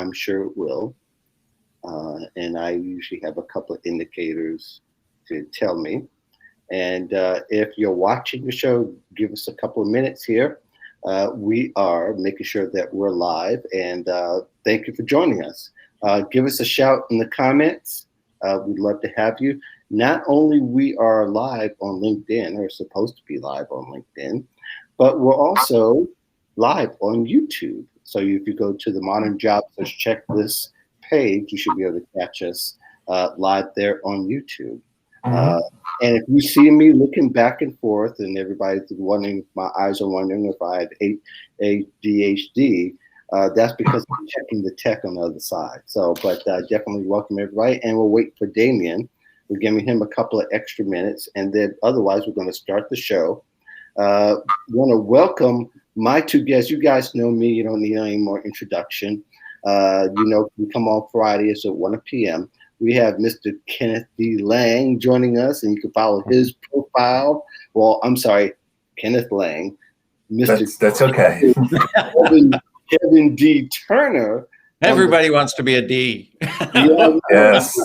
I'm sure it will. And I usually have a couple of indicators to tell me. And if you're watching the show, give us a couple of minutes here. We are making sure that we're live, and thank you for joining us. Give us a shout in the comments. We'd love to have you. Not only we are live on LinkedIn, or supposed to be live on LinkedIn, but we're also live on YouTube. So if you go to the Modern Job Search Checklist page, you should be able to catch us live there on YouTube. And if you see me looking back and forth, and everybody's wondering, my eyes are wondering if I have ADHD, that's because I'm checking the tech on the other side. So, but definitely welcome everybody, and we'll wait for Damien. We're giving him a couple of extra minutes, and then otherwise we're going to start the show. Want to welcome my two guests. You guys know me. You don't need any more introduction. We come on Fridays at 1 p.m. We have Mr. Kenneth D. Lang joining us, and you can follow his profile. Well, I'm sorry, Kenneth Lang. That's okay. Kevin D. Turner. Everybody wants to be a D. Yes.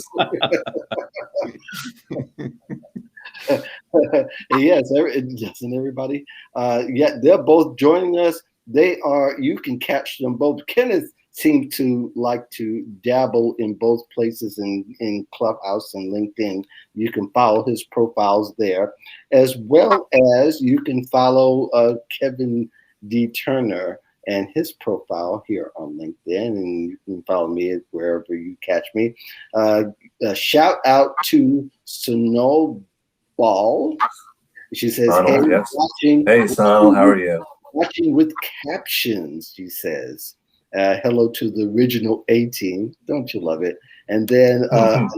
Yes, doesn't everybody? Yeah, they're both joining us. You can catch them both. Kenneth seems to like to dabble in both places in Clubhouse and LinkedIn. You can follow his profiles there, as well as you can follow Kevin D. Turner and his profile here on LinkedIn, and you can follow me wherever you catch me. Shout out to Sonal Ball. She says, Sonal, hey, yes. watching. Hey, Sonal, how are you? Watching with captions, she says. Hello to the original A-team. Don't you love it? And then back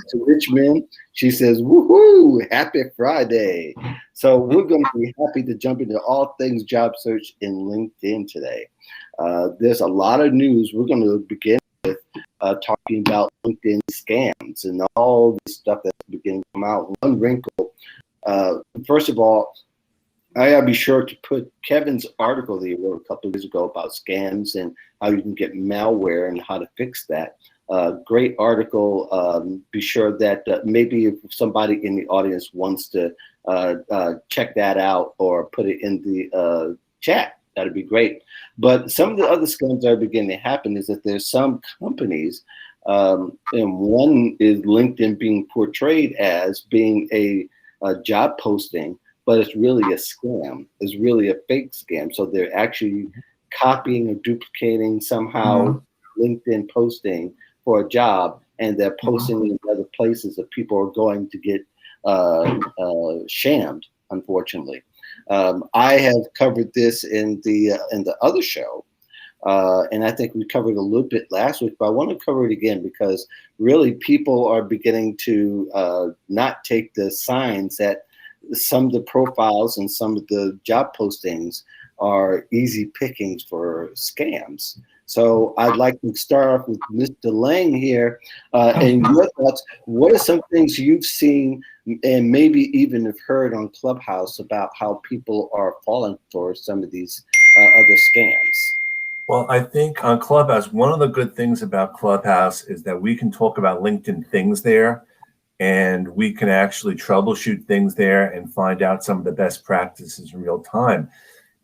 to Richmond, she says, woohoo, happy Friday. So we're going to be happy to jump into all things job search in LinkedIn today. There's a lot of news. We're going to begin with talking about LinkedIn scams and all the stuff that's beginning to come out. One wrinkle. First of all, I gotta be sure to put Kevin's article that he wrote a couple of years ago about scams and how you can get malware and how to fix that. Great article. Be sure that maybe if somebody in the audience wants to check that out or put it in the chat, that'd be great. But some of the other scams that are beginning to happen is that there's some companies, and one is LinkedIn being portrayed as being a job posting, but it's really a scam. It's really a fake scam. So they're actually copying or duplicating somehow LinkedIn posting for a job, and they're posting in other places that people are going to get shamed, unfortunately. I have covered this in the other show, and I think we covered a little bit last week, but I want to cover it again because really people are beginning to not take the signs that some of the profiles and some of the job postings are easy pickings for scams. So I'd like to start off with Mr. Lang here. And your thoughts, what are some things you've seen and maybe even have heard on Clubhouse about how people are falling for some of these other scams? Well, I think on Clubhouse, one of the good things about Clubhouse is that we can talk about LinkedIn things there, and we can actually troubleshoot things there and find out some of the best practices in real time.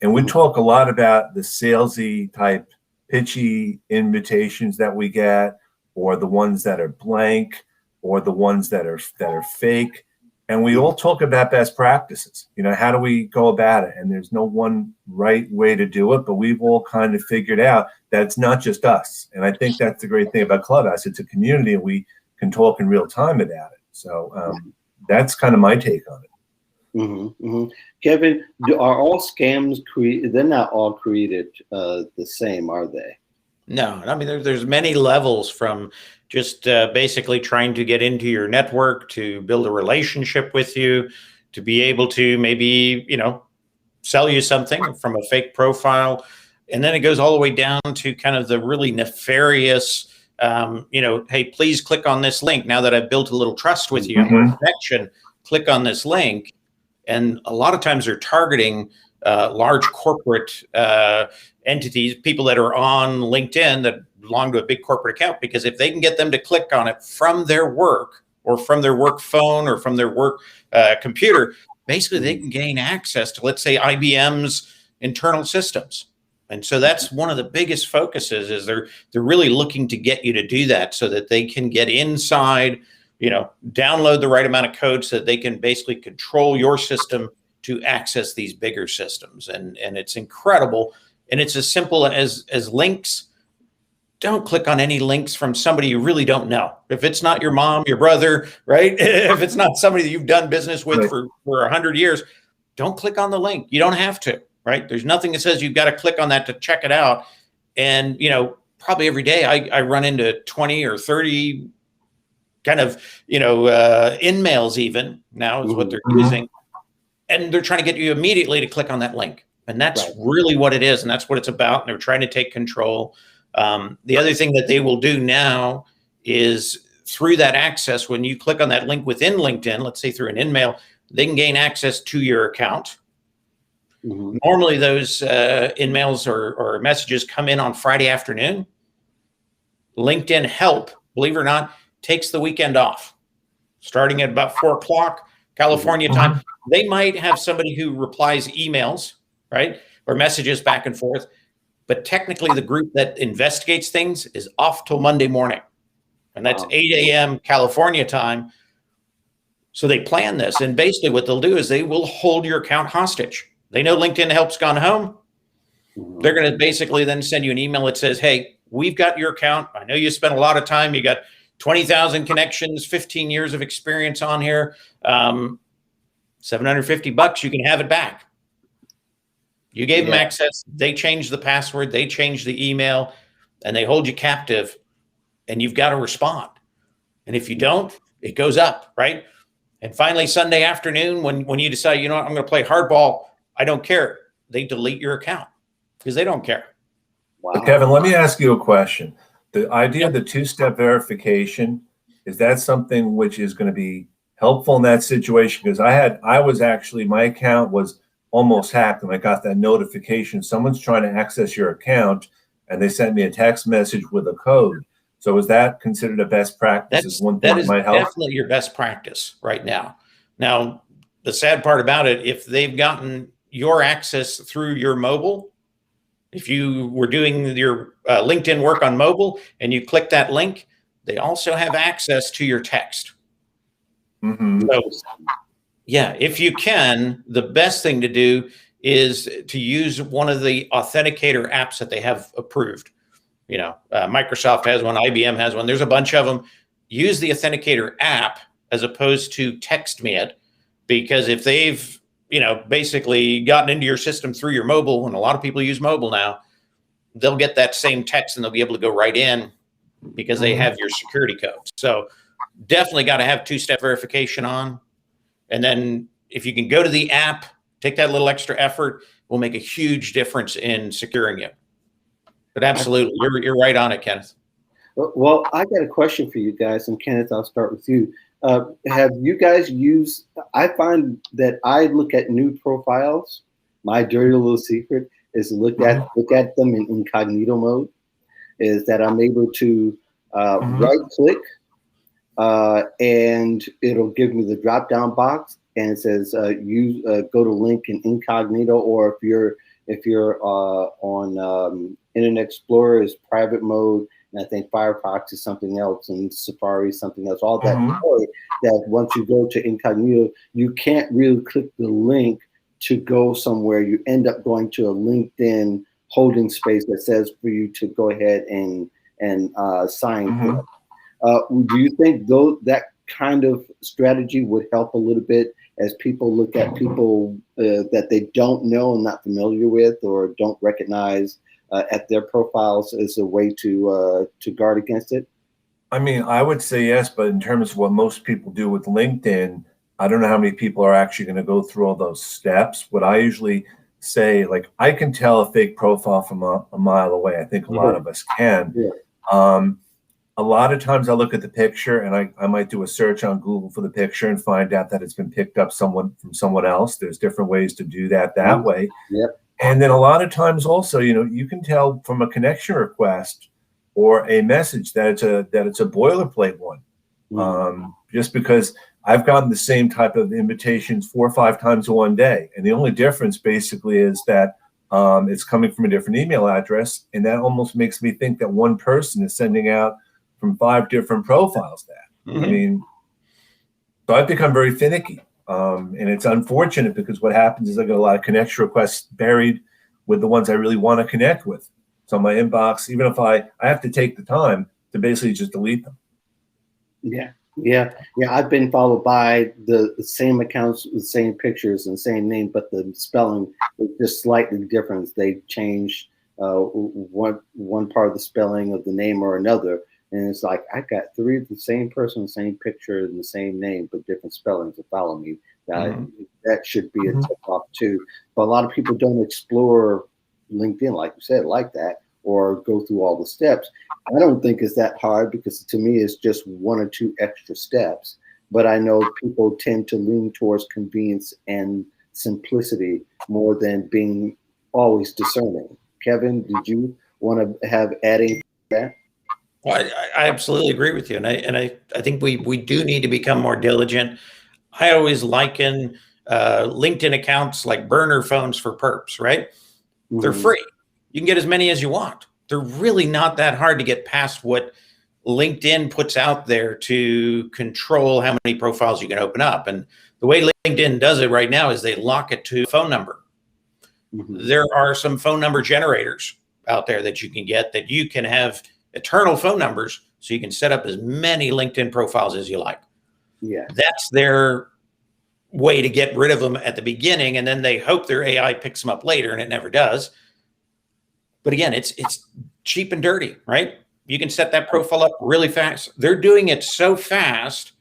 And we talk a lot about the salesy type pitchy invitations that we get, or the ones that are blank, or the ones that are fake. And we all talk about best practices. You know, how do we go about it? And there's no one right way to do it, but we've all kind of figured out that it's not just us. And I think that's the great thing about Clubhouse. It's a community, and we can talk in real time about it. So that's kind of my take on it. Kevin, are all scams created? They're not all created the same, are they? No, I mean, there's many levels from just basically trying to get into your network, to build a relationship with you, to be able to maybe, sell you something from a fake profile. And then it goes all the way down to kind of the really nefarious, hey, please click on this link. Now that I've built a little trust with you, connection, click on this link. And a lot of times they're targeting large corporate entities, people that are on LinkedIn that belong to a big corporate account, because if they can get them to click on it from their work or from their work phone or from their work computer, basically they can gain access to, let's say, IBM's internal systems. And so that's one of the biggest focuses, is they're really looking to get you to do that so that they can get inside, download the right amount of code so that they can basically control your system to access these bigger systems. And it's incredible. And it's as simple as links. Don't click on any links from somebody you really don't know. If it's not your mom, your brother, right? If it's not somebody that you've done business with for 100 years, don't click on the link. You don't have to, right? There's nothing that says you've got to click on that to check it out. And, probably every day I run into 20 or 30 kind of, in-mails even now is what they're using. And they're trying to get you immediately to click on that link. And that's really what it is. And that's what it's about. And they're trying to take control. The other thing that they will do now is, through that access, when you click on that link within LinkedIn, let's say through an in-mail, they can gain access to your account. Normally those in-mails or messages come in on Friday afternoon. LinkedIn Help, believe it or not, takes the weekend off, starting at about 4 o'clock California time. They might have somebody who replies emails, right, or messages back and forth. But technically, the group that investigates things is off till Monday morning. And that's 8 a.m. California time. So they plan this. And basically what they'll do is they will hold your account hostage. They know LinkedIn Help's gone home. They're going to basically then send you an email that says, hey, we've got your account. I know you spent a lot of time. You got 20,000 connections, 15 years of experience on here. $750, you can have it back. You gave them access. They changed the password. They changed the email, and they hold you captive, and you've got to respond. And if you don't, it goes up, right? And finally, Sunday afternoon, when you decide, I'm going to play hardball, I don't care, they delete your account because they don't care. Wow. Kevin, let me ask you a question. The idea of the two-step verification, is that something which is going to be helpful in that situation? Because my account was almost hacked, and I got that notification. Someone's trying to access your account, and they sent me a text message with a code. So is that considered a best practice? That is definitely your best practice right now. Now, the sad part about it, if they've gotten your access through your mobile, if you were doing your LinkedIn work on mobile and you click that link, they also have access to your text. So, if you can, the best thing to do is to use one of the authenticator apps that they have approved. Microsoft has one, IBM has one. There's a bunch of them. Use the authenticator app as opposed to text me it, because if they've, basically gotten into your system through your mobile, and a lot of people use mobile now, they'll get that same text and they'll be able to go right in because they have your security code. So definitely got to have two-step verification on. And then if you can go to the app, take that little extra effort, will make a huge difference in securing you. But absolutely, you're right on it, Kenneth. Well, I got a question for you guys, and Kenneth, I'll start with you. Have you guys used? I find that I look at new profiles. My dirty little secret is to look at them in incognito mode. Is that I'm able to right click, and it'll give me the drop down box, and it says go to link in incognito, or if you're on Internet Explorer is private mode, and I think Firefox is something else, and Safari is something else. All that that once you go to incognito, you can't really click the link to go somewhere. You end up going to a LinkedIn holding space that says for you to go ahead and sign for it. Do you think that kind of strategy would help a little bit as people look at people that they don't know and not familiar with or don't recognize at their profiles as a way to guard against it? I mean, I would say yes, but in terms of what most people do with LinkedIn, I don't know how many people are actually going to go through all those steps. What I usually say, like, I can tell a fake profile from a mile away. I think a lot of us can. a lot of times I look at the picture and I might do a search on Google for the picture and find out that it's been picked up from someone else. There's different ways to do that way. Yep. And then a lot of times also, you can tell from a connection request or a message that it's a boilerplate one. Just because I've gotten the same type of invitations 4 or 5 times in one day. And the only difference basically is that it's coming from a different email address. And that almost makes me think that one person is sending out from 5 different profiles I mean, so I've become very finicky. And it's unfortunate because what happens is I get a lot of connection requests buried with the ones I really want to connect with. So my inbox, even if I have to take the time to basically just delete them. Yeah. I've been followed by the same accounts with the same pictures and same name, but the spelling is just slightly different. They changed one part of the spelling of the name or another. And it's like, I got 3 of the same person, same picture, and the same name, but different spellings to follow me. That should be a tip off too. But a lot of people don't explore LinkedIn, like you said, like that, or go through all the steps. I don't think it's that hard because to me, it's just 1 or 2 extra steps. But I know people tend to lean towards convenience and simplicity more than being always discerning. Kevin, did you want to have adding to that? Well, I absolutely agree with you, and I think we do need to become more diligent. I always liken LinkedIn accounts like burner phones for perps, right? They're free. You can get as many as you want. They're really not that hard to get past what LinkedIn puts out there to control how many profiles you can open up. And the way LinkedIn does it right now is they lock it to a phone number. There are some phone number generators out there that you can get that you can have eternal phone numbers, so you can set up as many LinkedIn profiles as you like. That's their way to get rid of them at the beginning, and then they hope their AI picks them up later, and it never does. But again, it's cheap and dirty, right? You can set that profile up really fast. They're doing it so fast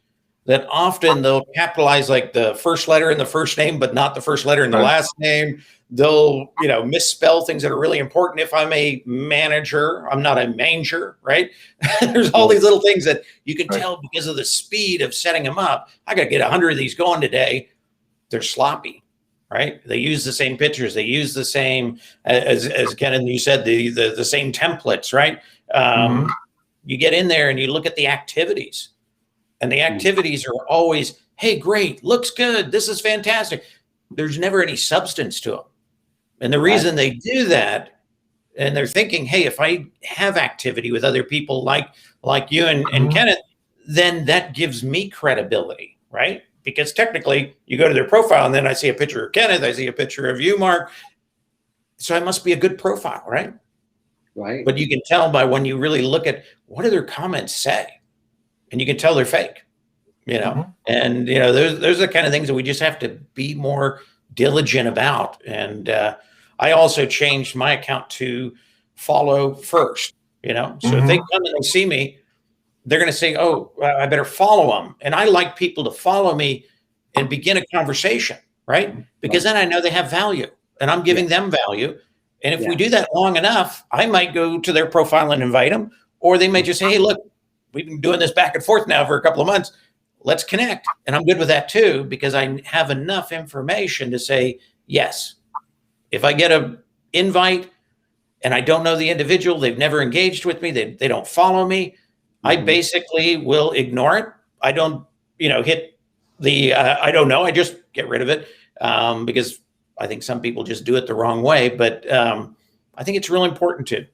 that often they'll capitalize like the first letter in the first name, but not the first letter in the last name. They'll, misspell things that are really important. If I'm a manager, I'm not a manger, right? There's all these little things that you can tell because of the speed of setting them up. I got to get 100 of these going today. They're sloppy, right? They use the same pictures. They use the same, as Ken, you said, the same templates, right? You get in there and you look at the activities, and the activities are always, hey, great, looks good, this is fantastic. There's never any substance to them. And the reason they do that, and they're thinking, hey, if I have activity with other people like you and Kenneth, then that gives me credibility, right? Because technically you go to their profile and then I see a picture of Kenneth, I see a picture of you, Mark. So it must be a good profile, right? Right. But you can tell by when you really look at what do their comments say, and you can tell they're fake, and those are the kind of things that we just have to be more diligent about. And I also changed my account to follow first, so if they come and they see me, they're going to say, oh, I better follow them. And I like people to follow me and begin a conversation, right? Because then I know they have value and I'm giving them value. And if we do that long enough, I might go to their profile and invite them, or they may just say, hey, look, we've been doing this back and forth now for a couple of months. Let's connect. And I'm good with that too, because I have enough information to say, yes, if I get an invite and I don't know the individual, they've never engaged with me, they don't follow me, I basically will ignore it. I don't, hit the, I don't know, I just get rid of it because I think some people just do it the wrong way. But I think it's really important to,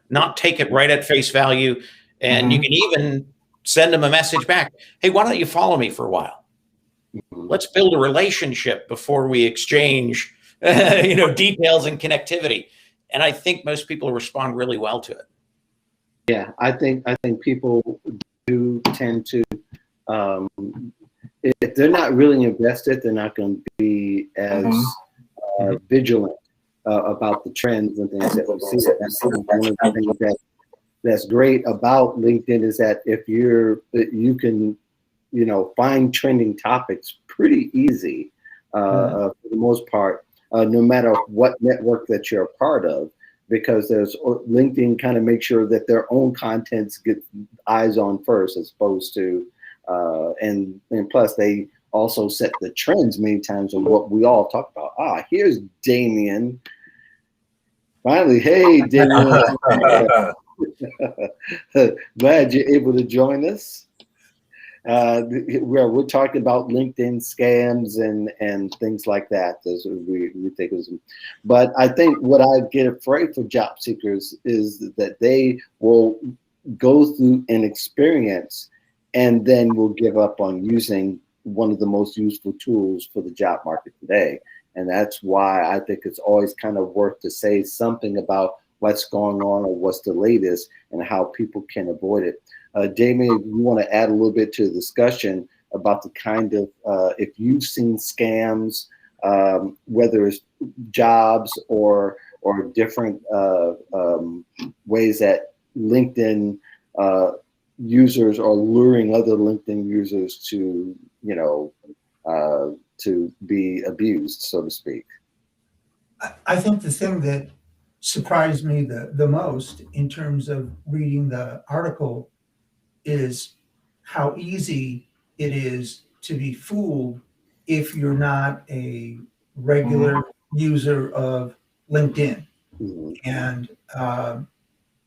not take it right at face value. And you can even send them a message back. Hey, why don't you follow me for a while? Let's build a relationship before we exchange, details and connectivity. And I think most people respond really well to it. Yeah, I think people do tend to, if they're not really invested, they're not going to be as vigilant about the trends and things that we see. One of the things that's great about LinkedIn is that if you can, find trending topics pretty easy for the most part, no matter what network that you're a part of. because there's LinkedIn kind of make sure that their own contents get eyes on first, as opposed to, and plus they also set the trends many times on what we all talk about. Here's Damien. Finally, hey, Damien. Glad you're able to join us. We're talking about LinkedIn scams and things like that. Those we think is, but I think what I get afraid for job seekers is that they will go through an experience and then will give up on using one of the most useful tools for the job market today. And that's why I think it's always kind of worth to say something about what's going on or what's the latest and how people can avoid it. Damien, you want to add a little bit to the discussion about the kind of, if you've seen scams, whether it's jobs or different ways that LinkedIn users are luring other LinkedIn users to, to be abused, so to speak. I think the thing that surprised me the most in terms of reading the article is how easy it is to be fooled if you're not a regular user of LinkedIn. And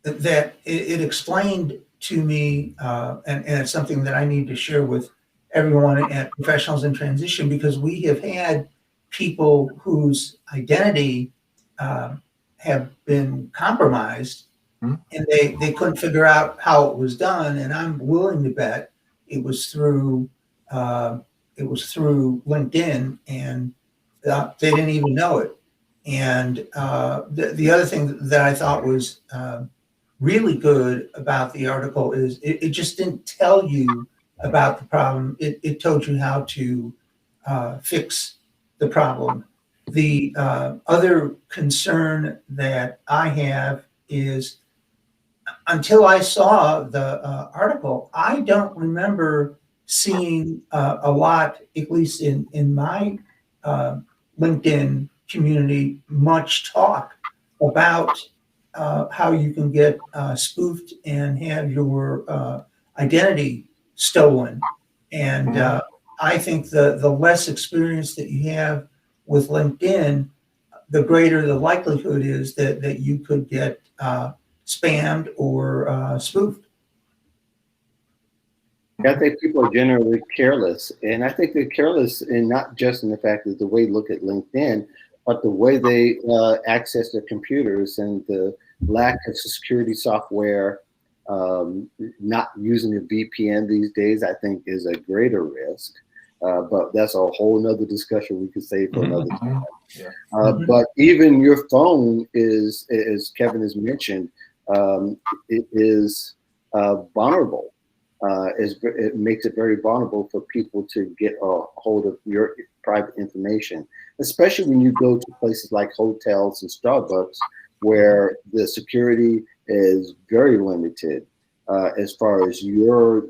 that it explained to me, and it's something that I need to share with everyone at Professionals in Transition, because we have had people whose identity have been compromised, and they couldn't figure out how it was done. And I'm willing to bet it was through LinkedIn, and they didn't even know it. And the other thing that I thought was really good about the article is it just didn't tell you about the problem. It told you how to fix the problem. The other concern that I have is, until I saw the article, I don't remember seeing a lot, at least in my LinkedIn community, much talk about how you can get spoofed and have your identity stolen. And I think the less experience that you have with LinkedIn, the greater the likelihood is that you could get spammed or spoofed. I think people are generally careless, and I think they're careless, and not just in the fact that the way they look at LinkedIn, but the way they access their computers and the lack of security software. Not using a VPN these days, I think, is a greater risk. But that's a whole nother discussion we could save for another time. Yeah. But even your phone is, as Kevin has mentioned, it is vulnerable. It makes it very vulnerable for people to get a hold of your private information, especially when you go to places like hotels and Starbucks, where the security is very limited as far as your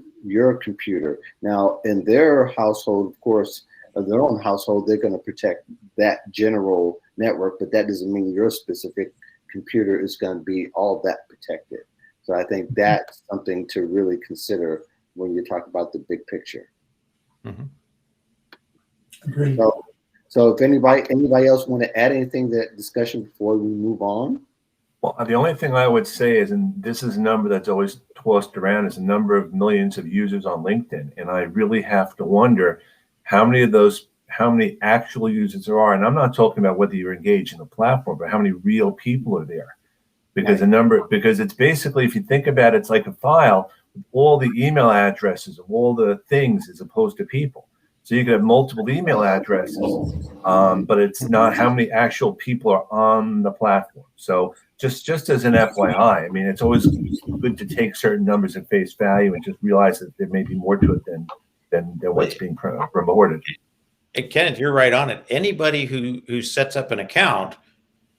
computer. Now, in their household, of course, their own household, they're going to protect that general network, but that doesn't mean your specific computer is going to be all that protected. So I think that's something to really consider when you talk about the big picture. Agreed. So if anybody else want to add anything to that discussion before we move on? Well, the only thing I would say is, and this is a number that's always tossed around, is the number of millions of users on LinkedIn. And I really have to wonder how many actual users there are. And I'm not talking about whether you're engaged in the platform, but how many real people are there. Because because it's basically, if you think about it, it's like a file with all the email addresses of all the things as opposed to people. So you could have multiple email addresses, but it's not how many actual people are on the platform. So just as an FYI, I mean, it's always good to take certain numbers at face value and just realize that there may be more to it than what's being promoted. And Kenneth, you're right on it. Anybody who sets up an account,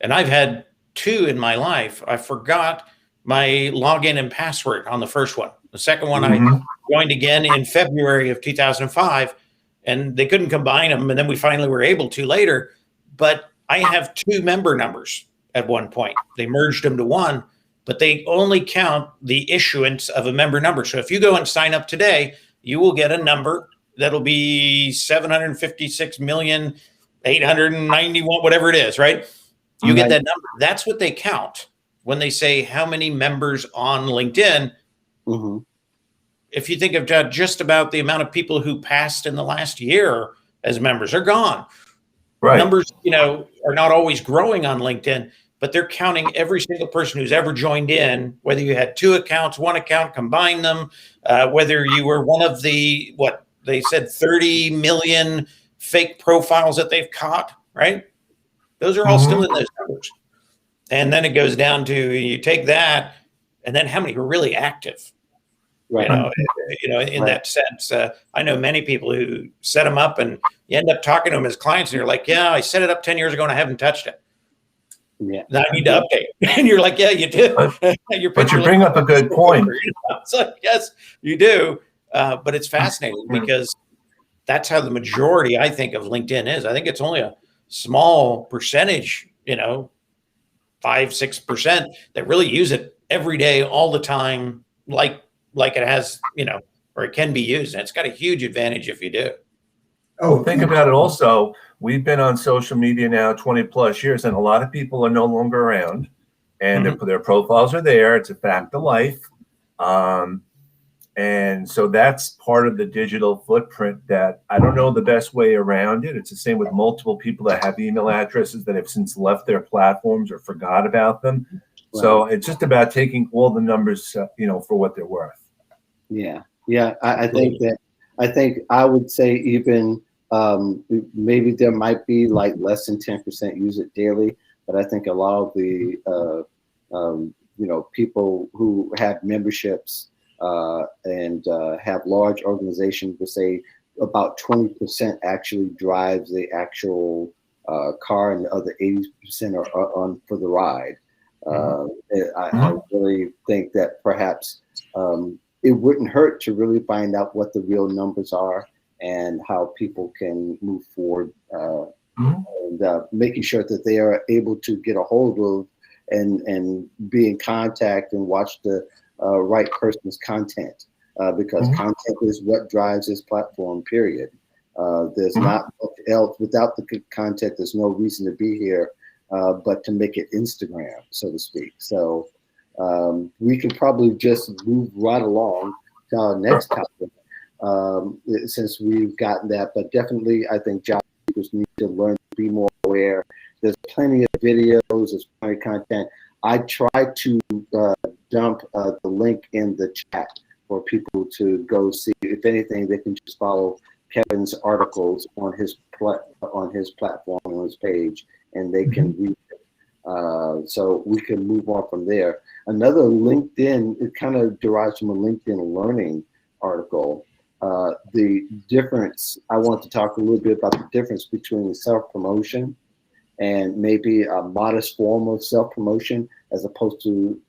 and I've had two in my life, I forgot my login and password on the first one. The second one, I joined again in February of 2005, and they couldn't combine them. And then we finally were able to later. But I have two member numbers, at one point. They merged them to one, but they only count the issuance of a member number. So if you go and sign up today, you will get a number that'll be 756,891, whatever it is, right? You get that number. That's what they count when they say how many members on LinkedIn. Mm-hmm. If you think of just about the amount of people who passed in the last year as members are gone. Right. Numbers, are not always growing on LinkedIn, but they're counting every single person who's ever joined in, whether you had 2 accounts, 1 account, combine them, whether you were one of the, what they said, 30 million fake profiles that they've caught, right? Those are all still in those numbers. And then it goes down to, you take that, and then how many are really active? Right. In that sense, I know many people who set them up and you end up talking to them as clients and you're like, yeah, I set it up 10 years ago and I haven't touched it. Yeah. Now I need to update. And you're like, yeah, you do. But you bring up a good point. It's like, yes, you do. But it's fascinating because that's how the majority, I think, of LinkedIn is. I think it's only a small percentage, 5-6% that really use it every day, all the time, like it has, or it can be used. And it's got a huge advantage if you do. Oh, think about it also. We've been on social media now 20 plus years, and a lot of people are no longer around, and their profiles are there. It's a fact of life. And so that's part of the digital footprint that I don't know the best way around it. It's the same with multiple people that have email addresses that have since left their platforms or forgot about them. Right. So it's just about taking all the numbers, for what they're worth. Yeah. I think I would say even maybe there might be like less than 10% use it daily, but I think a lot of the people who have memberships and have large organizations would say about 20% actually drives the actual car, and the other 80% are on for the ride. I really think that perhaps it wouldn't hurt to really find out what the real numbers are and how people can move forward, and making sure that they are able to get a hold of and be in contact and watch the right person's content, because content is what drives this platform, period. There's not much else. Without the content, there's no reason to be here but to make it Instagram, so to speak. So we can probably just move right along to our next topic, since we've gotten that. But definitely, I think job seekers need to learn to be more aware. There's plenty of videos, there's plenty of content. I try to dump the link in the chat for people to go see. If anything, they can just follow Kevin's articles on his platform, on his page, and they can read it. So we can move on from there. Another LinkedIn, it kind of derives from a LinkedIn learning article. The difference, I want to talk a little bit about the difference between self-promotion and maybe a modest form of self-promotion as opposed to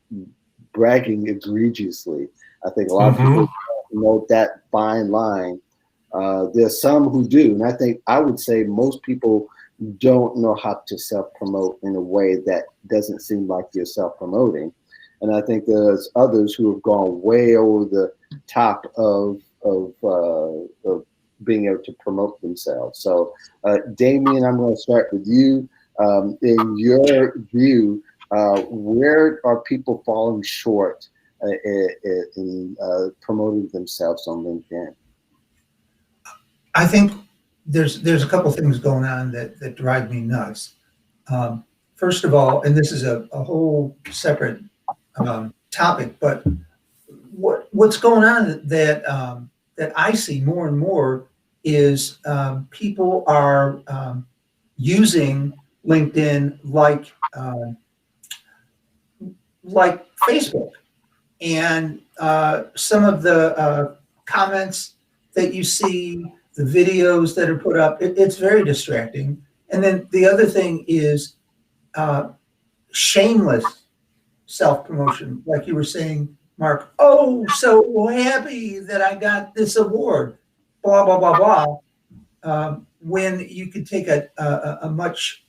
bragging egregiously. I think a lot of people don't know that fine line. There's some who do, and I would say most people don't know how to self-promote in a way that doesn't seem like you're self-promoting. And I think there's others who have gone way over the top of being able to promote themselves. So, Damien, I'm going to start with you. In your view, where are people falling short in promoting themselves on LinkedIn? I think there's a couple things going on that drive me nuts. First of all, and this is a whole separate topic, but what's going on that I see more and more is people are using LinkedIn like Facebook, and some of the comments that you see, the videos that are put up, it's very distracting. And then the other thing is shameless self-promotion, like you were saying, Mark. Oh, so happy that I got this award, blah blah blah blah. When you could take a much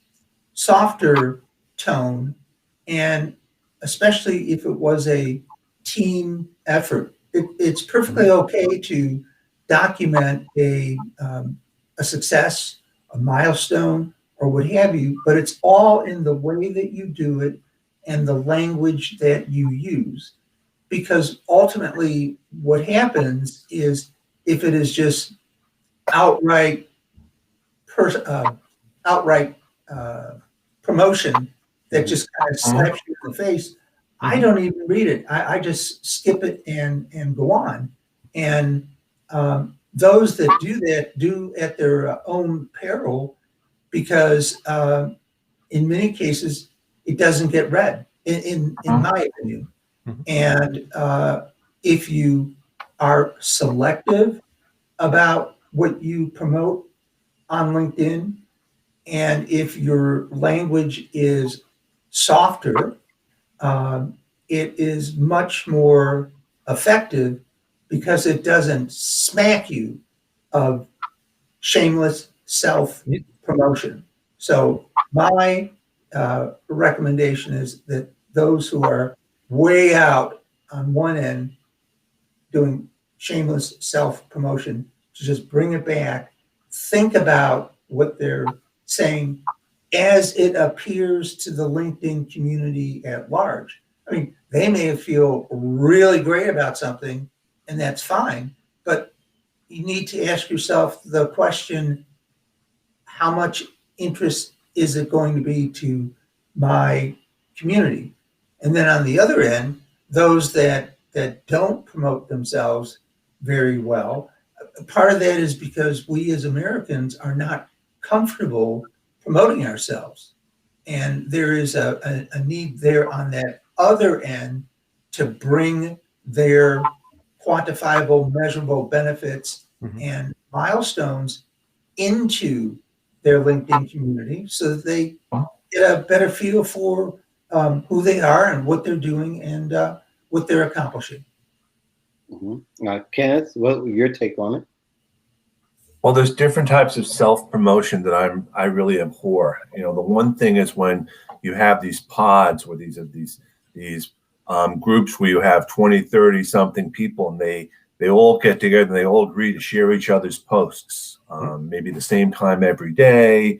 softer tone And especially if it was a team effort, it's perfectly okay to document a success, a milestone, or what have you, but it's all in the way that you do it and the language that you use. Because ultimately, what happens is if it is just outright outright promotion that just kind of slaps you in the face, I don't even read it. I just skip it and go on. And those that do at their own peril, because in many cases it doesn't get read, in my opinion. And if you are selective about what you promote on LinkedIn, and if your language is softer, it is much more effective because it doesn't smack you of shameless self-promotion. So my recommendation is that those who are way out on one end doing shameless self-promotion to just bring it back, think about what they're saying as it appears to the LinkedIn community at large. I mean, they may feel really great about something, and that's fine, but you need to ask yourself the question, how much interest is it going to be to my community? And then on the other end, those that don't promote themselves very well, part of that is because we as Americans are not comfortable promoting ourselves. And there is a need there on that other end to bring their quantifiable, measurable benefits and milestones into their LinkedIn community so that they get a better feel for who they are and what they're doing and what they're accomplishing. Kenneth, what your take on it? Well, there's different types of self-promotion that I really abhor. You know, the one thing is when you have these pods or these groups where you have 20, 30 something people, and they all get together and they all agree to share each other's posts, maybe the same time every day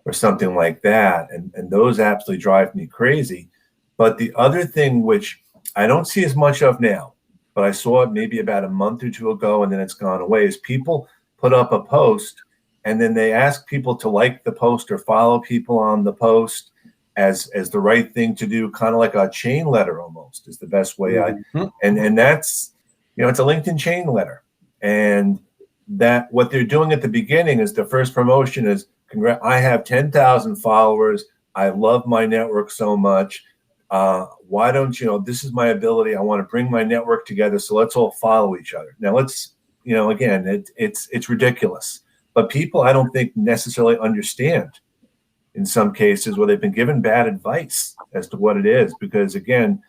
or something like that. And those absolutely drive me crazy. But the other thing, which I don't see as much of now, but I saw it maybe about a month or two ago, and then it's gone away, is people put up a post and then they ask people to like the post or follow people on the post as the right thing to do, kind of like a chain letter almost is the best way. And that's, you know, it's a LinkedIn chain letter. And that what they're doing at the beginning is the first promotion is, I have 10,000 followers. I love my network so much. Why don't you know, this is my ability. I want to bring my network together. So let's all follow each other. Now let's, you know, again, it's ridiculous, but people, I don't think necessarily understand in some cases where they've been given bad advice as to what it is, because again,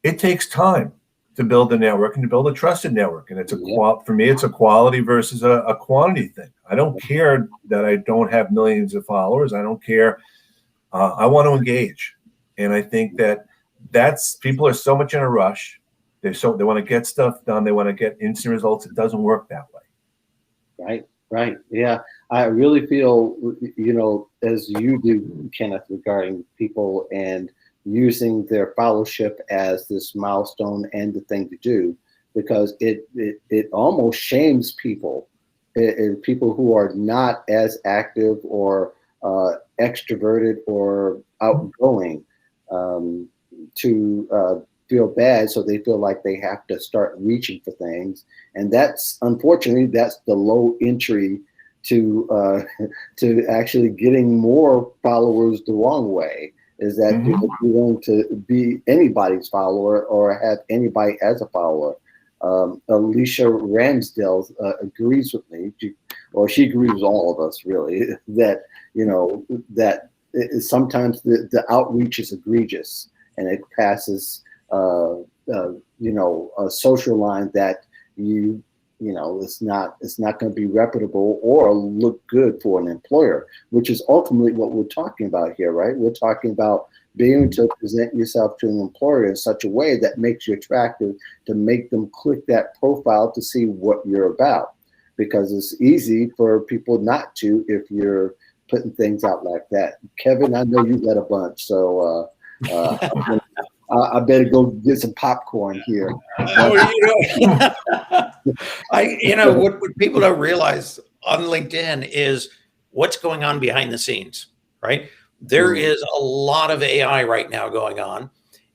it takes time to build a network and to build a trusted network. And it's for me, it's a quality versus a quantity thing. I don't care that I don't have millions of followers. I don't care. I want to engage. And I think that's people are so much in a rush. They want to get stuff done. They want to get instant results. It doesn't work that way. Right. Yeah. I really feel, you know, as you do, Kenneth, regarding people and using their fellowship as this milestone and the thing to do, because it almost shames people, people who are not as active or extroverted or outgoing, to feel bad, so they feel like they have to start reaching for things, and that's unfortunately that's the low entry to actually getting more followers the wrong way. Is that you're willing to be anybody's follower or have anybody as a follower. Alicia Ramsdale agrees with me, she agrees with all of us really, that you know that sometimes the outreach is egregious and it passes you know, a social line that you know it's not going to be reputable or look good for an employer, which is ultimately what we're talking about here, right? We're talking about being to present yourself to an employer in such a way that makes you attractive, to make them click that profile to see what you're about. Because it's easy for people not to if you're putting things out like that. Kevin, I know you got a bunch, so I better go get some popcorn here. What people don't realize on LinkedIn is what's going on behind the scenes, right? There is a lot of AI right now going on,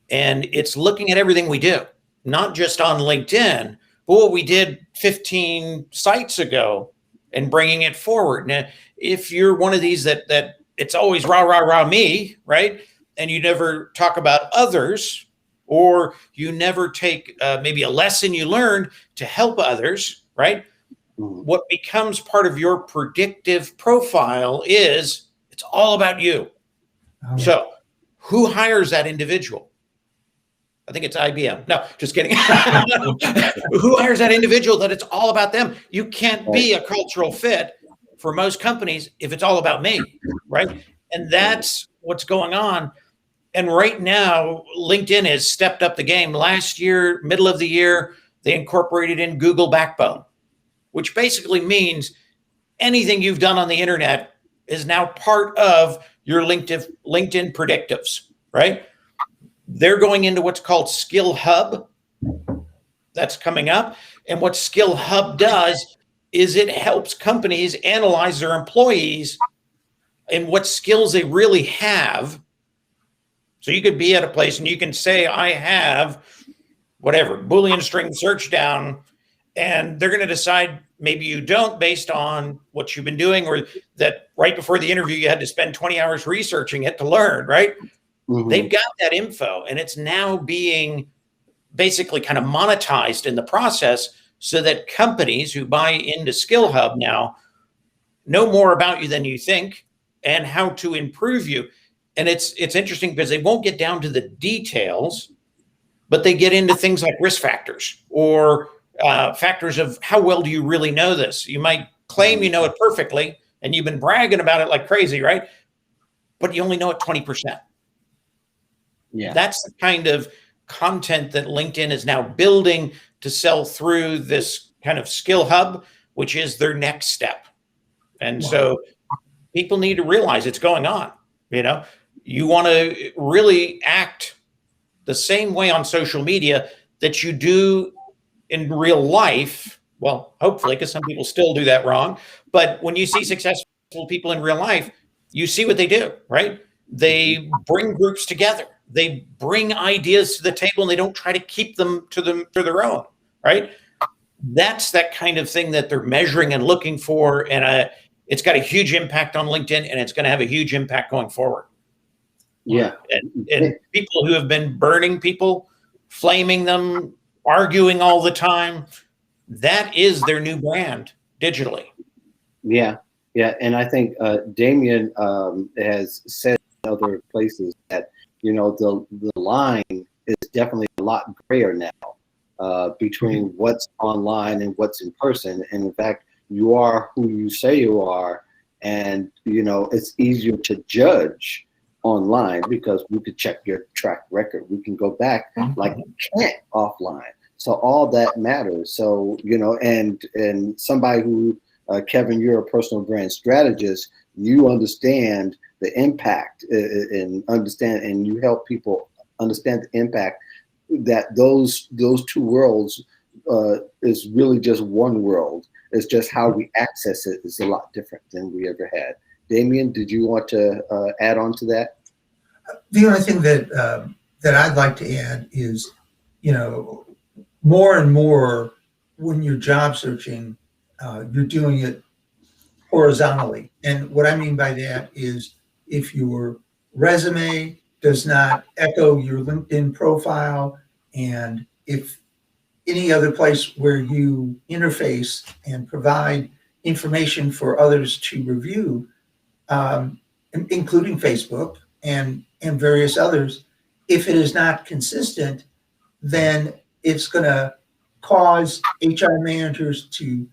and it's looking at everything we do, not just on LinkedIn, but what we did 15 sites ago and bringing it forward. Now, if you're one of these that it's always rah, rah, rah me, right? And you never talk about others, or you never take maybe a lesson you learned to help others, right? What becomes part of your predictive profile is it's all about you. So who hires that individual? I think it's IBM. No, just kidding. Who hires that individual that it's all about them? You can't be a cultural fit for most companies if it's all about me, right? And that's what's going on. And right now, LinkedIn has stepped up the game. Last year, middle of the year, they incorporated in Google Backbone, which basically means anything you've done on the internet is now part of your LinkedIn predictives, right? They're going into what's called Skill Hub. That's coming up. And what Skill Hub does is it helps companies analyze their employees and what skills they really have. So you could be at a place and you can say, I have whatever, Boolean string search down, and they're going to decide maybe you don't based on what you've been doing, or that right before the interview, you had to spend 20 hours researching it to learn, right? They've got that info, and it's now being basically kind of monetized in the process so that companies who buy into Skill Hub now know more about you than you think and how to improve you. And it's interesting because they won't get down to the details, but they get into things like risk factors or factors of how well do you really know this? You might claim you know it perfectly and you've been bragging about it like crazy, right? But you only know it 20%. Yeah. That's the kind of content that LinkedIn is now building to sell through this kind of Skill Hub, which is their next step. And so people need to realize it's going on. You want to really act the same way on social media that you do in real life. Well, hopefully, because some people still do that wrong. But when you see successful people in real life, you see what they do, right? They bring groups together. They bring ideas to the table and they don't try to keep them to their own, right? That's that kind of thing that they're measuring and looking for. And it's got a huge impact on LinkedIn, and it's going to have a huge impact going forward. Yeah. And people who have been burning people, flaming them, arguing all the time, that is their new brand digitally. Yeah. Yeah. And I think Damien has said in other places that, the line is definitely a lot grayer now between what's online and what's in person. And in fact, you are who you say you are. And, it's easier to judge online because we could check your track record. We can go back like you can't offline. So all that matters. So, and somebody who, Kevin, you're a personal brand strategist, you understand the impact and you help people understand the impact that those two worlds is really just one world. It's just how we access it is a lot different than we ever had. Damien, did you want to add on to that? The only thing that I'd like to add is, more and more when you're job searching, you're doing it horizontally. And what I mean by that is if your resume does not echo your LinkedIn profile, and if any other place where you interface and provide information for others to review, including Facebook and various others, if it is not consistent, then it's going to cause HR managers to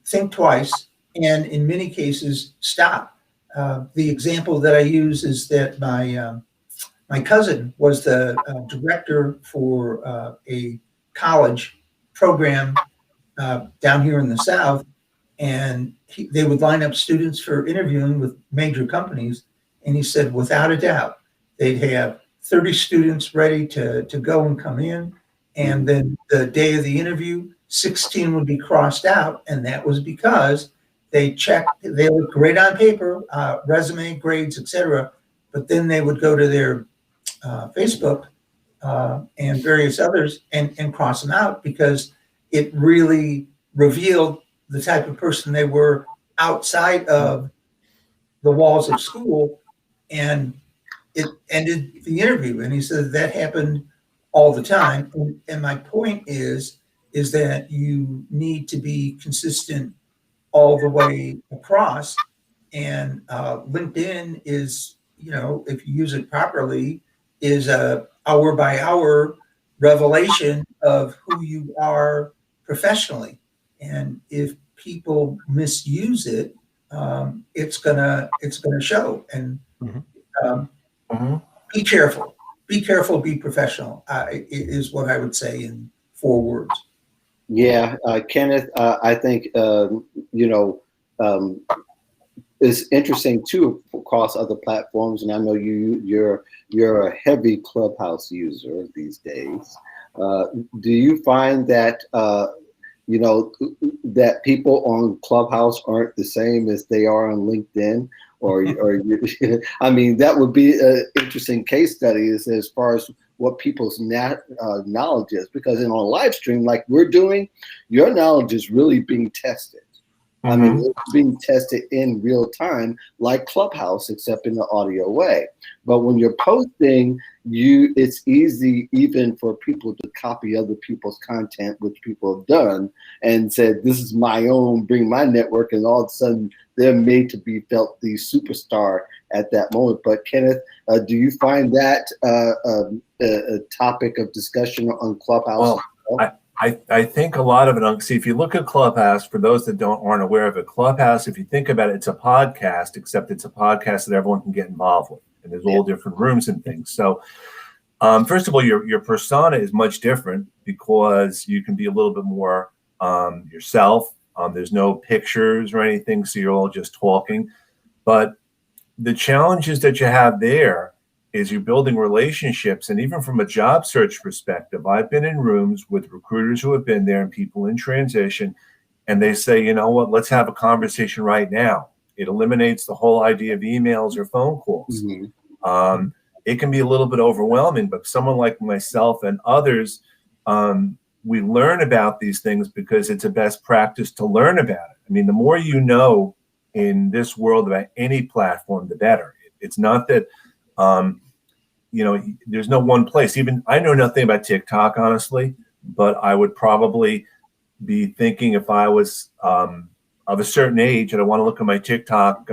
think twice and in many cases stop. The example that I use is that my My cousin was the director for a college program down here in the South, and they would line up students for interviewing with major companies. And he said, without a doubt, they'd have 30 students ready to go and come in. And then the day of the interview, 16 would be crossed out. And that was because they looked great on paper, resume, grades, etc. But then they would go to their Facebook and various others and cross them out because it really revealed the type of person they were outside of the walls of school, and it ended the interview. And he said that happened all the time. And my point is that you need to be consistent all the way across. And LinkedIn is, if you use it properly, is a hour by hour revelation of who you are professionally. And if people misuse it, it's gonna show. And be careful. Be careful. Be professional. Is what I would say in 4 words. Yeah, Kenneth, I think it's interesting too across other platforms, and I know you're a heavy Clubhouse user these days. Do you find that that people on Clubhouse aren't the same as they are on LinkedIn? Or I mean, that would be an interesting case study as far as what people's knowledge is, because in a live stream like we're doing, your knowledge is really being tested. I mean, it's being tested in real time, like Clubhouse, except in the audio way. But when you're posting, it's easy even for people to copy other people's content, which people have done, and said, this is my own, bring my network, and all of a sudden they're made to be felt the superstar at that moment. But Kenneth, do you find that a topic of discussion on Clubhouse? Well, I think a lot of it, see, if you look at Clubhouse, for those that aren't aware of it, Clubhouse, if you think about it, it's a podcast, except it's a podcast that everyone can get involved with. And there's all different rooms and things. So first of all, your persona is much different because you can be a little bit more yourself. There's no pictures or anything, so you're all just talking. But the challenges that you have there is you're building relationships. And even from a job search perspective, I've been in rooms with recruiters who have been there and people in transition, and they say, you know what, let's have a conversation right now. It eliminates the whole idea of emails or phone calls. It can be a little bit overwhelming, but someone like myself and others, we learn about these things because it's a best practice to learn about it. I mean, the more you know in this world about any platform, the better. It's not that, there's no one place. Even I know nothing about TikTok, honestly, but I would probably be thinking if I was of a certain age and I want to look at my TikTok,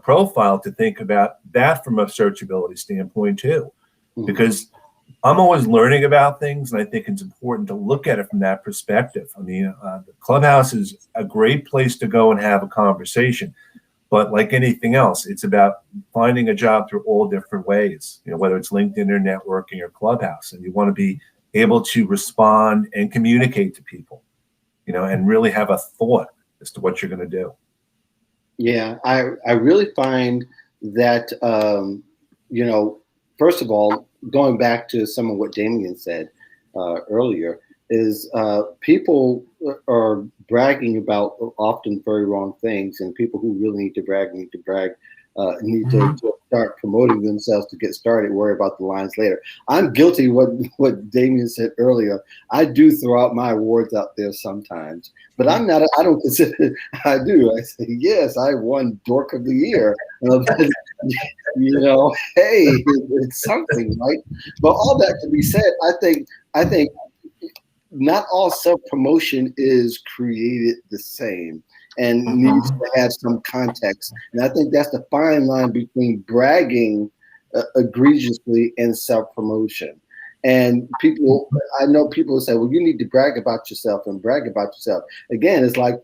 profile, to think about that from a searchability standpoint too, because I'm always learning about things, and I think it's important to look at it from that perspective. I mean, Clubhouse is a great place to go and have a conversation. But like anything else, it's about finding a job through all different ways, whether it's LinkedIn or networking or Clubhouse. And you want to be able to respond and communicate to people, and really have a thought as to what you're going to do. Yeah, I really find that, first of all, going back to some of what Damien said earlier, is people are bragging about often very wrong things, and people who really need to brag need to start promoting themselves to get started, worry about the lines later. I'm guilty of what Damien said earlier. I do throw out my awards out there sometimes, but I don't consider I do. I say, yes, I won Dork of the Year. Hey, it's something, right? But all that to be said, I think not all self-promotion is created the same and needs to have some context. And I think that's the fine line between bragging egregiously and self-promotion. And I know people say, well, you need to brag about yourself and brag about yourself. Again, it's like,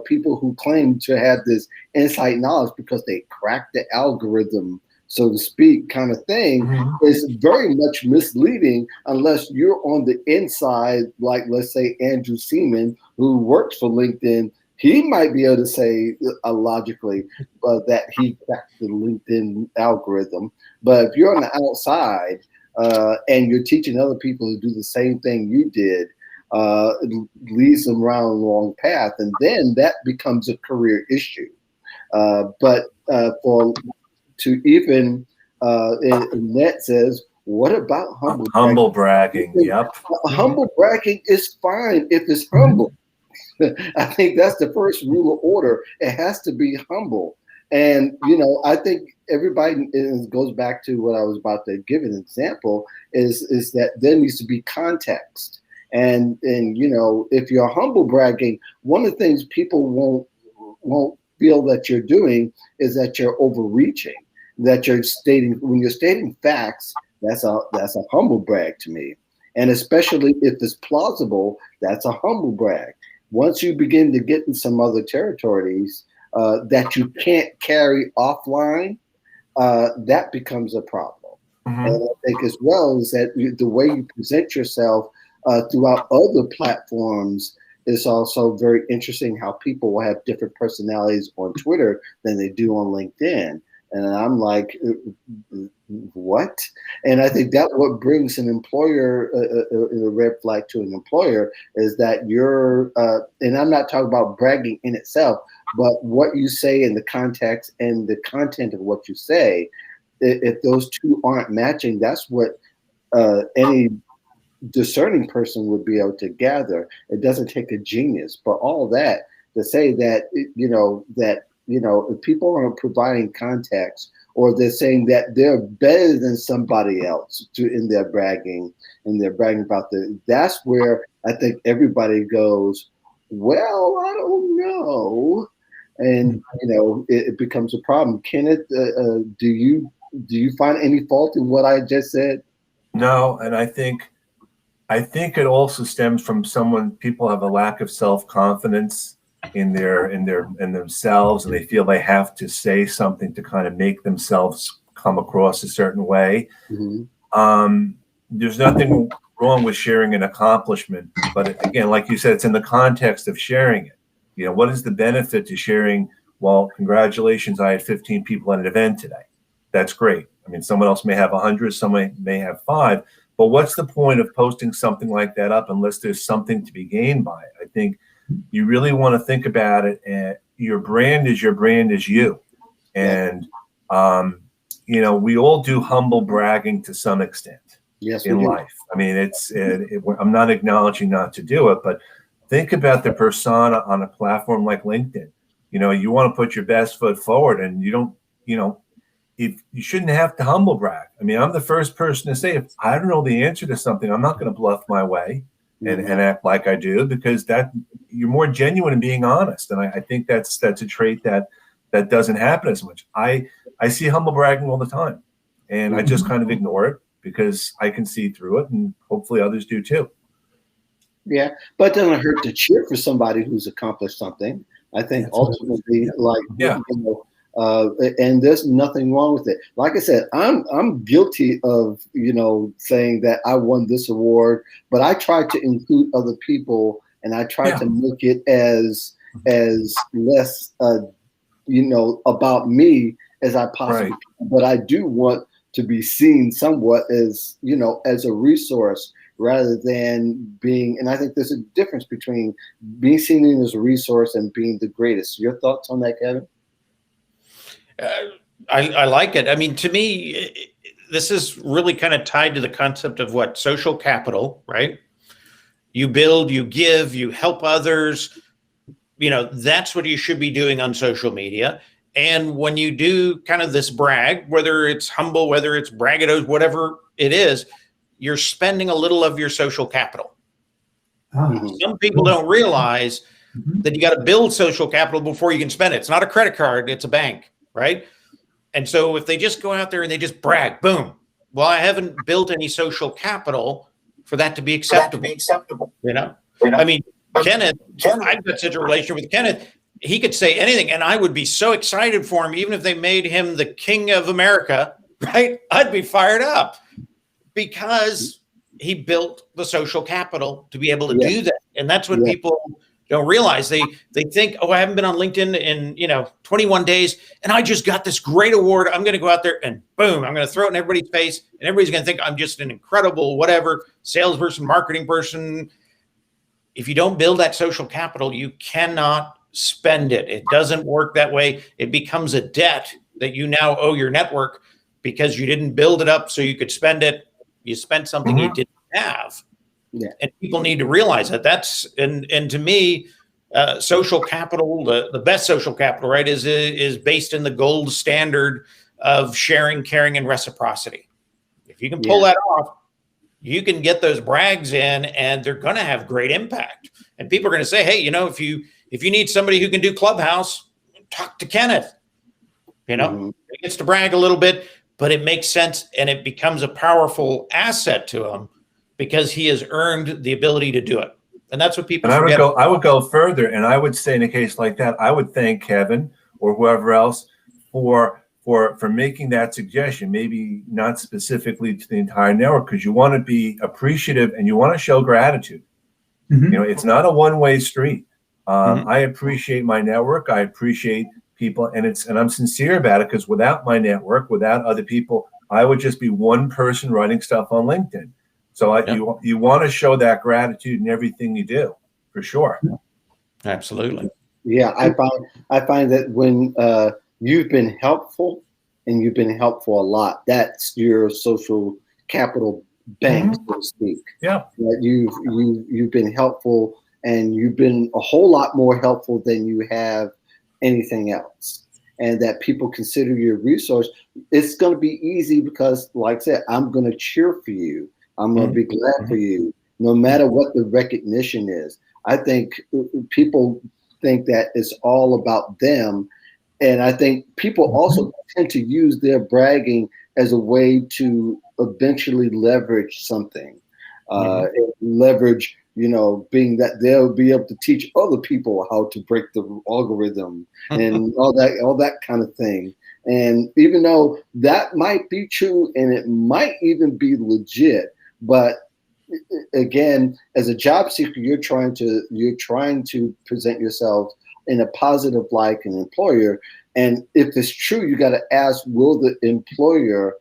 people who claim to have this insight knowledge because they cracked the algorithm so to speak, kind of thing, is very much misleading unless you're on the inside, like let's say Andrew Seaman, who works for LinkedIn. He might be able to say logically, but that he cracked the LinkedIn algorithm. But if you're on the outside and you're teaching other people to do the same thing you did, it leads them around a long path, and then that becomes a career issue. But for to even Net says, what about humble bragging? Yep. Humble bragging is fine if it's humble. I think that's the first rule of order. It has to be humble. And, I think everybody, it goes back to what I was about to give an example, is that there needs to be context. And if you're humble bragging, one of the things people won't feel that you're doing is that you're overreaching, that when you're stating facts, that's a humble brag to me. And especially if it's plausible, that's a humble brag. Once you begin to get in some other territories that you can't carry offline, that becomes a problem. And I think as well is that the way you present yourself throughout other platforms is also very interesting, how people will have different personalities on Twitter than they do on LinkedIn. And I'm like, what? And I think that what brings an employer, a red flag to an employer, is that you're, and I'm not talking about bragging in itself, but what you say in the context and the content of what you say, if those two aren't matching, that's what any discerning person would be able to gather. It doesn't take a genius, but all that to say that, if people aren't providing context, or they're saying that they're better than somebody else in their bragging, and they're bragging about that's where I think everybody goes, well, I don't know. And, it becomes a problem. Kenneth, do you find any fault in what I just said? No. And I think it also stems from people have a lack of self-confidence in themselves, and they feel they have to say something to kind of make themselves come across a certain way. There's nothing wrong with sharing an accomplishment, but again, like you said, it's in the context of sharing it. What is the benefit to sharing? Well, congratulations, I had 15 people at an event today. That's great. I mean, someone else may have 100, someone may have 5, but what's the point of posting something like that up unless there's something to be gained by it? I think you really want to think about it, and your brand is you. And, we all do humble bragging to some extent in life. I mean, I'm not acknowledging not to do it, but think about the persona on a platform like LinkedIn. You want to put your best foot forward, and you don't, if you shouldn't have to humble brag. I mean, I'm the first person to say, if I don't know the answer to something, I'm not going to bluff my way and act like I do, because that you're more genuine in being honest. And I think that's a trait that doesn't happen as much. I see humble bragging all the time, and I just kind of ignore it because I can see through it, and hopefully others do too. Yeah, but it doesn't hurt to cheer for somebody who's accomplished something. I think ultimately, and there's nothing wrong with it. Like I said, I'm guilty of saying that I won this award, but I tried to include other people, and I tried to make it as less about me as I possibly can. But I do want to be seen somewhat as as a resource, rather than being. And I think there's a difference between being seen as a resource and being the greatest. Your thoughts on that, Kevin? I like it. I mean, to me, this is really kind of tied to the concept of what social capital, right? You build, you give, you help others. That's what you should be doing on social media. And when you do kind of this brag, whether it's humble, whether it's braggados, whatever it is, you're spending a little of your social capital. Some people don't realize that you got to build social capital before you can spend it. It's not a credit card, it's a bank. Right. And so if they just go out there and they just brag, boom. Well, I haven't built any social capital for that to be acceptable. I mean, Kenneth, I've got such a relationship with Kenneth. He could say anything, and I would be so excited for him, even if they made him the king of America. right? I'd be fired up because he built the social capital to be able to do that. And that's what people don't realize. They think, oh, I haven't been on LinkedIn in 21 days, and I just got this great award. I'm going to go out there and boom, I'm going to throw it in everybody's face, and everybody's going to think I'm just an incredible whatever salesperson, marketing person. If you don't build that social capital, you cannot spend it. It doesn't work that way. It becomes a debt that you now owe your network because you didn't build it up so you could spend it. You spent something you didn't have. Yeah. And people need to realize that. And to me, social capital, the best social capital, right, is based in the gold standard of sharing, caring, and reciprocity. If you can pull that off, you can get those brags in, and they're going to have great impact. And people are going to say, hey, if you need somebody who can do Clubhouse, talk to Kenneth. He gets to brag a little bit, but it makes sense, and it becomes a powerful asset to him because he has earned the ability to do it. And that's what people forget. I would go further, and I would say in a case like that, I would thank Kevin or whoever else for making that suggestion, maybe not specifically to the entire network, because you want to be appreciative and you want to show gratitude. It's not a one-way street. I appreciate my network. I appreciate people, and I'm sincere about it, because without my network, without other people, I would just be one person writing stuff on LinkedIn. So you want to show that gratitude in everything you do, for sure. Absolutely. Yeah, I find that when you've been helpful, and you've been helpful a lot, that's your social capital bank, so to speak. Yeah. That you've been helpful, and you've been a whole lot more helpful than you have anything else, and that people consider you a resource. It's going to be easy because, like I said, I'm going to cheer for you. I'm going to be glad for you, no matter what the recognition is. I think people think that it's all about them. And I think people also tend to use their bragging as a way to eventually leverage something, leverage, being that they'll be able to teach other people how to break the algorithm and all that kind of thing. And even though that might be true and it might even be legit, but again, as a job seeker, you're trying to present yourself in a positive light, an employer. And if it's true, you got to ask, will the employer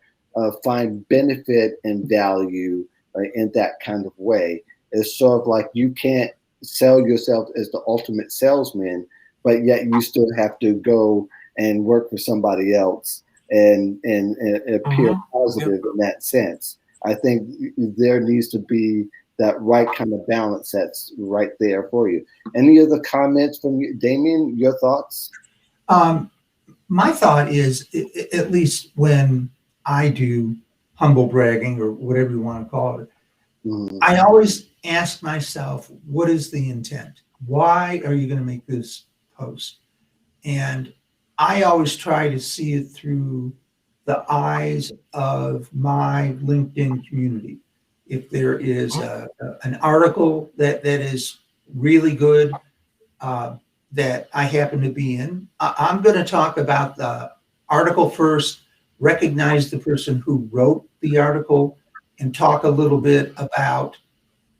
find benefit and value in that kind of way? It's sort of like you can't sell yourself as the ultimate salesman, but yet you still have to go and work for somebody else and appear positive in that sense. I think there needs to be that right kind of balance that's right there for you. Any other comments from you, Damien? Your thoughts? My thought is, at least when I do humble bragging or whatever you want to call it, I always ask myself, what is the intent? Why are you going to make this post? And I always try to see it through the eyes of my LinkedIn community. If there is an article that is really good that I happen to be in, I'm going to talk about the article first, recognize the person who wrote the article, and talk a little bit about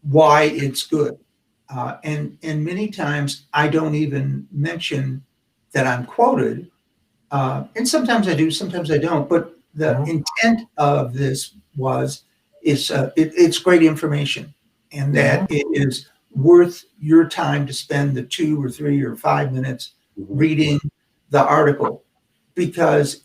why it's good. And many times I don't even mention that I'm quoted. And sometimes I do, sometimes I don't. But the intent of this it's great information, and that it is worth your time to spend the 2 or 3 or 5 minutes reading the article. Because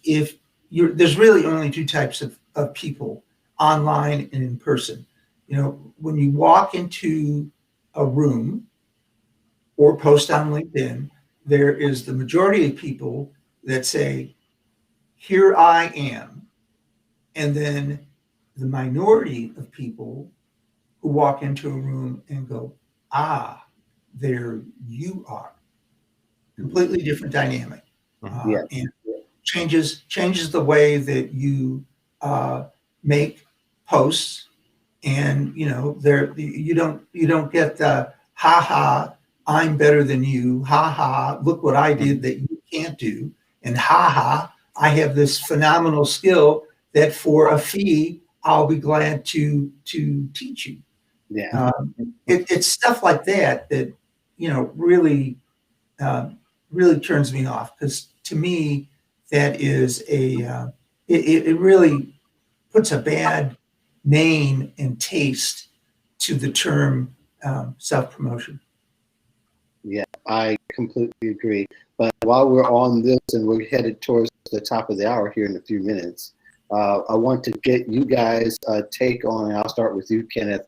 there's really only 2 types of people, online and in person. When you walk into a room or post on LinkedIn, there is the majority of people that say, here I am. And then the minority of people who walk into a room and go, there you are. Completely different dynamic. And changes the way that you make posts. And you don't get the ha I'm better than you, look what I did that you can't do, and I have this phenomenal skill that for a fee, I'll be glad to teach you. Yeah. It's stuff like that that, really, really turns me off, because to me, that is it really puts a bad name and taste to the term self-promotion. Yeah, I completely agree. But while we're on this and we're headed towards the top of the hour here in a few minutes, I want to get you guys take on, and I'll start with you, Kenneth,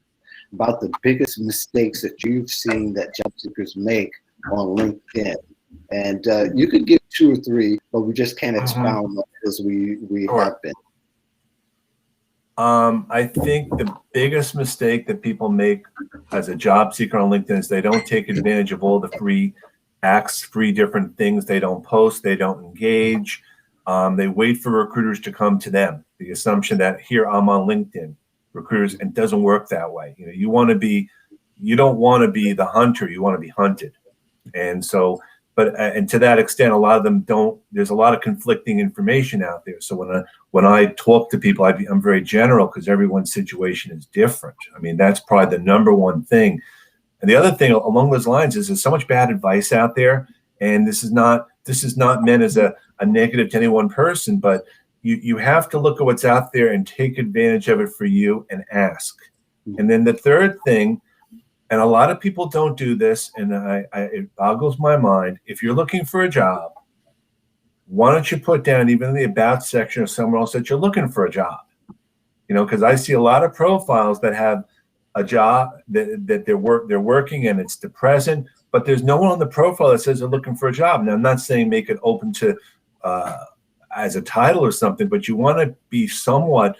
about the biggest mistakes that you've seen that job seekers make on LinkedIn. And you could give 2 or 3, but we just can't expound on it as we have been. I think the biggest mistake that people make as a job seeker on LinkedIn is they don't take advantage of all the free different things. They don't post, they don't engage. They wait for recruiters to come to them. The assumption that here I'm on LinkedIn, recruiters, and it doesn't work that way. You don't want to be the hunter, you want to be hunted. And so, and to that extent, a lot of them don't. There's a lot of conflicting information out there. So when I talk to people, I'm very general, because everyone's situation is different. I mean, that's probably the number one thing. And the other thing along those lines is there's so much bad advice out there, and this is not meant as a negative to any one person, but you have to look at what's out there and take advantage of it for you and ask. And then the third thing, and a lot of people don't do this, and it boggles my mind. If you're looking for a job, why don't you put down, even in the about section or somewhere else, that you're looking for a job? Because I see a lot of profiles that have a job that they're working, and it's the present, but there's no one on the profile that says they're looking for a job. Now, I'm not saying make it open to as a title or something, but you want to be somewhat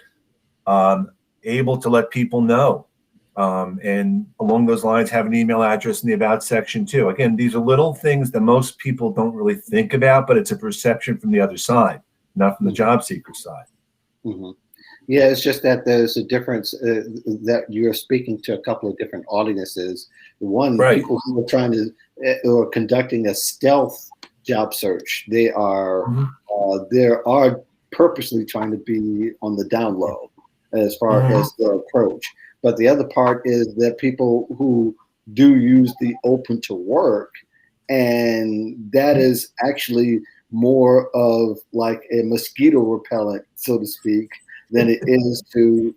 able to let people know. And along those lines, have an email address in the about section too. Again, these are little things that most people don't really think about, but it's a perception from the other side, not from the job seeker side. Mm-hmm. Yeah, it's just that there's a difference that you're speaking to a couple of different audiences. One, right. People who are trying to or conducting a stealth job search, they are purposely trying to be on the down low as far as their approach. But the other part is that people who do use the open to work, and that is actually more of like a mosquito repellent, so to speak, than it is to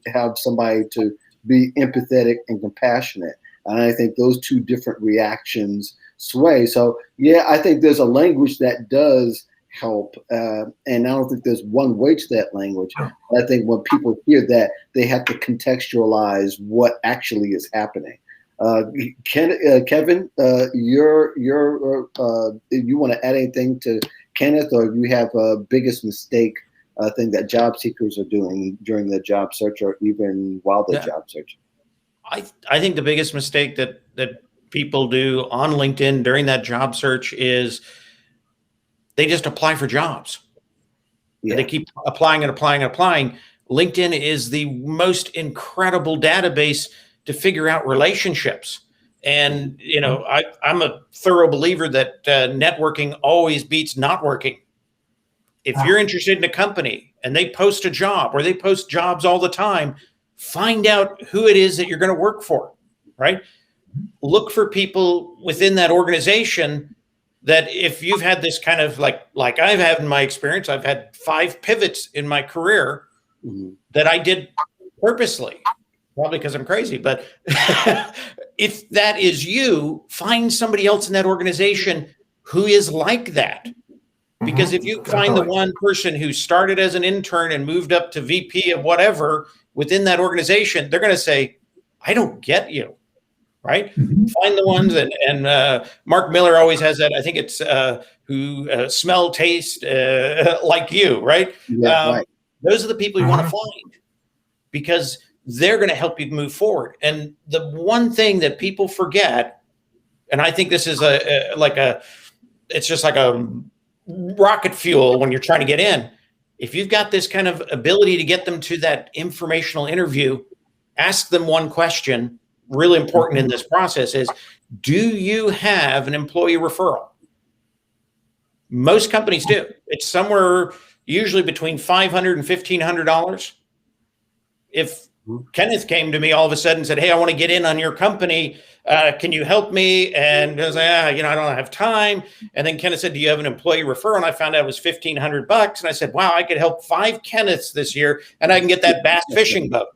have somebody to be empathetic and compassionate. And I think those two different reactions sway. So yeah, I think there's a language that does help, and I don't think there's one way to that language. I think when people hear that, they have to contextualize what actually is happening. Kevin, you want to add anything to Kenneth, or you have a biggest mistake thing that job seekers are doing during the job search, or even while they're job searching? I think the biggest mistake that people do on LinkedIn during that job search is they just apply for jobs. Yeah. They keep applying and applying and applying. LinkedIn is the most incredible database to figure out relationships. And, I'm a thorough believer that networking always beats not working. If you're interested in a company and they post a job, or they post jobs all the time, find out who it is that you're going to work for, right? Look for people within that organization that, if you've had this kind of like I've had in my experience, I've had 5 pivots in my career that I did purposely, probably because I'm crazy. But if that is you, find somebody else in that organization who is like that. Because if you find the one person who started as an intern and moved up to VP of whatever within that organization, they're going to say, I don't get you, right? Find the ones, and Mark Miller always has that. I think it's who smell, taste like you, right? Yeah, right. Those are the people you want to find, because they're going to help you move forward. And the one thing that people forget, and I think this is it's just like a rocket fuel when you're trying to get in. If you've got this kind of ability to get them to that informational interview, ask them one question. Really important in this process is, do you have an employee referral? Most companies do. It's somewhere usually between $500 and $1,500. If Kenneth came to me all of a sudden and said, "Hey, I want to get in on your company. Can you help me?" And I was like, I don't have time. And then Kenneth said, "Do you have an employee referral?" And I found out it was $1,500. And I said, "Wow, I could help 5 Kenneths this year, and I can get that bass fishing boat."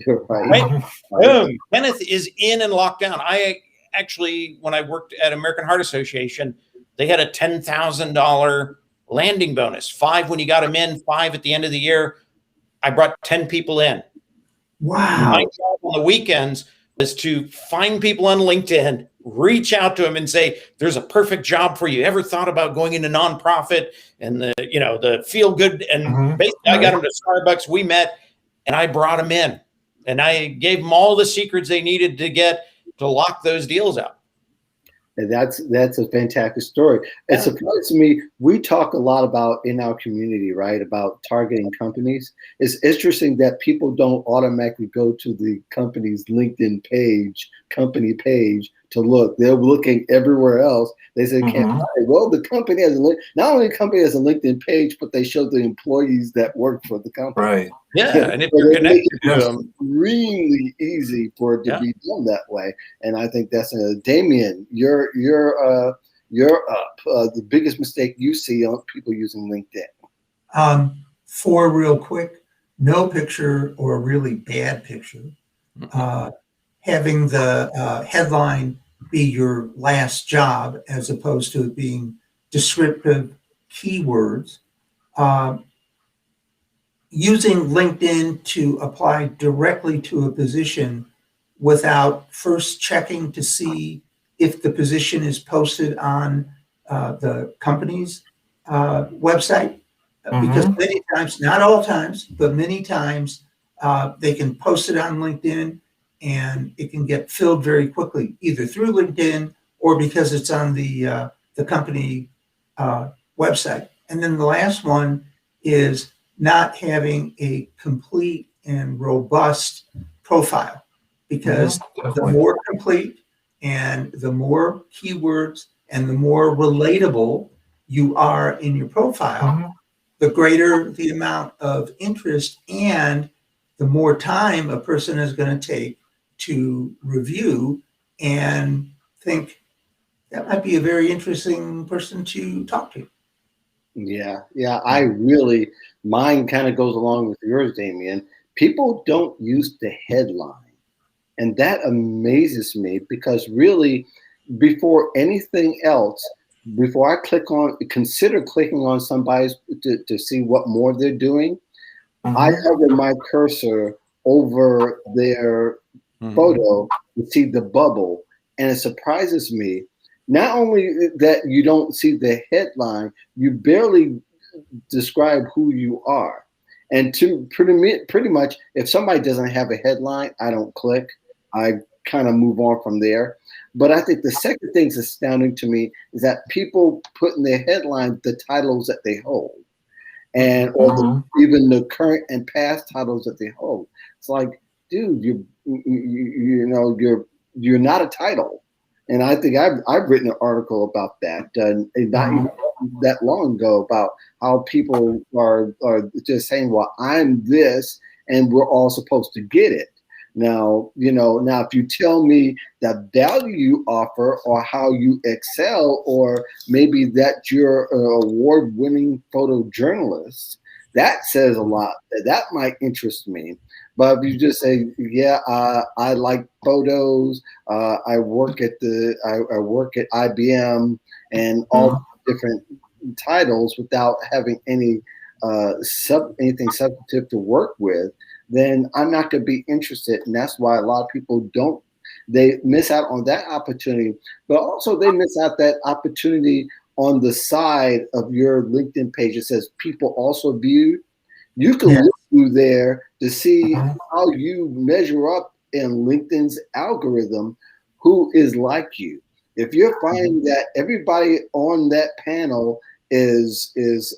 You're right. Right? Boom. Kenneth is in and locked down. I actually, when I worked at American Heart Association, they had a $10,000 landing bonus. 5 when you got them in, 5 at the end of the year. I brought 10 people in. Wow. My job on the weekends was to find people on LinkedIn, reach out to them and say, "There's a perfect job for you. Ever thought about going into nonprofit and the feel good?" And basically I got them to Starbucks. We met and I brought them in and I gave them all the secrets they needed to get to lock those deals out. And that's a fantastic story. It surprises me. We talk a lot about in our community, right, about targeting companies. It's interesting that people don't automatically go to the company's LinkedIn page, company page, to look. They're looking everywhere else. They say, well, the company has not only the company has a LinkedIn page, but they show the employees that work for the company. Right. Yeah, and if you're connected to them, really easy for it to be done that way. And I think that's Damien, you're up. The biggest mistake you see on people using LinkedIn. 4 real quick: no picture or a really bad picture. Having the headline be your last job as opposed to it being descriptive keywords. Using LinkedIn to apply directly to a position without first checking to see if the position is posted on the company's website. Because many times, not all times, but many times, they can post it on LinkedIn and it can get filled very quickly, either through LinkedIn or because it's on the company website. And then the last one is not having a complete and robust profile, because the more complete and the more keywords and the more relatable you are in your profile, the greater the amount of interest and the more time a person is going to take to review and think that might be a very interesting person to talk to. Yeah. I really, mine kind of goes along with yours, Damien. People don't use the headline. And that amazes me, because really, before anything else, before I consider clicking on somebody's to see what more they're doing, I hover my cursor over their photo to see the bubble. And it surprises me. Not only that you don't see the headline, you barely describe who you are. And to pretty much, if somebody doesn't have a headline, I don't click. I kind of move on from there. But I think the second thing that's astounding to me is that people put in their headline the titles that they hold, and even the current and past titles that they hold. It's like, dude, you're not a title. And I think I've written an article about that not even that long ago, about how people are just saying, well, I'm this, and we're all supposed to get it. Now, if you tell me the value you offer or how you excel, or maybe that you're an award-winning photojournalist, that says a lot. That might interest me. But if you just say, I like photos, I work at IBM, and all different titles without having anything substantive to work with, then I'm not going to be interested. And that's why a lot of people they miss out on that opportunity. But also they miss out that opportunity on the side of your LinkedIn page. It says people also viewed. You can look through there to see how you measure up in LinkedIn's algorithm, who is like you. If you're finding that everybody on that panel is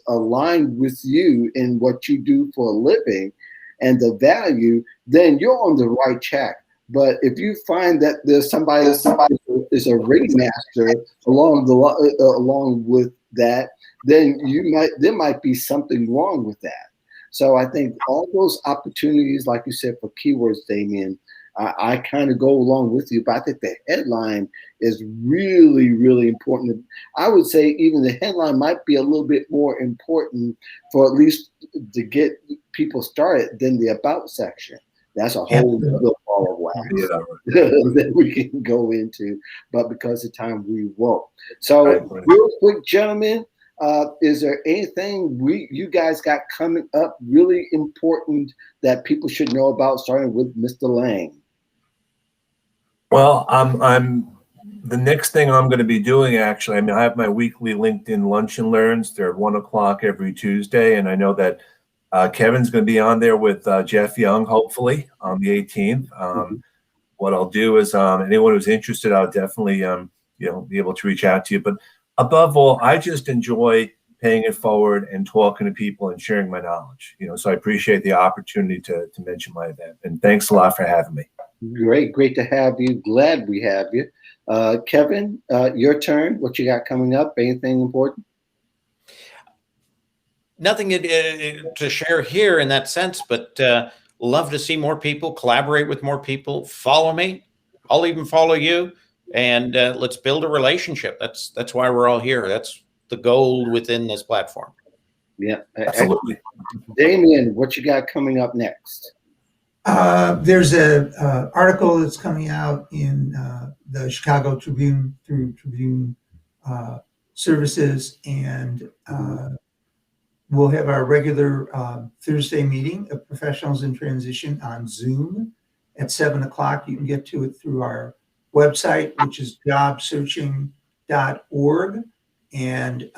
aligned with you in what you do for a living and the value, then you're on the right track. But if you find that there's somebody is a ringmaster along with that, then there might be something wrong with that. So I think all those opportunities, like you said, for keywords, Damien, I kind of go along with you, but I think the headline is really, really important. I would say even the headline might be a little bit more important for at least to get people started than the about section. That's a whole other ball of wax that we can go into, but because of time, we won't. So real quick, gentlemen, is there anything you guys got coming up really important that people should know about, starting with Mr. Lang? Well, I'm the next thing I'm going to be doing, actually, I mean, I have my weekly LinkedIn Lunch and Learns. They're at 1 o'clock every Tuesday. And I know that Kevin's going to be on there with Jeff Young, hopefully, on the 18th. What I'll do is anyone who's interested, I'll definitely be able to reach out to you. But above all, I just enjoy paying it forward and talking to people and sharing my knowledge. So I appreciate the opportunity to mention my event. And thanks a lot for having me. Great to have you. Glad we have you. Kevin, your turn. What you got coming up? Anything important? Nothing to share here in that sense, but love to see more people, collaborate with more people. Follow me. I'll even follow you. And let's build a relationship. That's why we're all here. That's the goal within this platform. Yeah, absolutely. Damien, what you got coming up next? There's a article that's coming out in the Chicago Tribune through Tribune Services, and we'll have our regular Thursday meeting of professionals in transition on Zoom at 7 o'clock. You can get to it through our website, which is jobsearching.org. And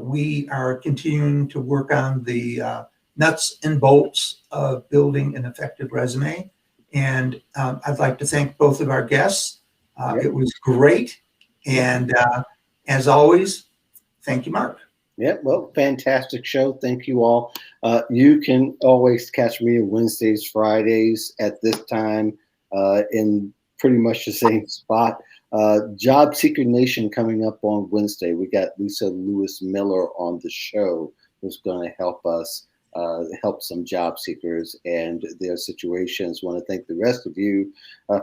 we are continuing to work on the nuts and bolts of building an effective resume. And I'd like to thank both of our guests. It was great. And as always, thank you, Mark. Yeah, well, fantastic show. Thank you all. You can always catch me on Wednesdays, Fridays at this time in pretty much the same spot. Job Seeker Nation coming up on Wednesday. We got Lisa Lewis Miller on the show, who's going to help us help some job seekers and their situations. Want to thank the rest of you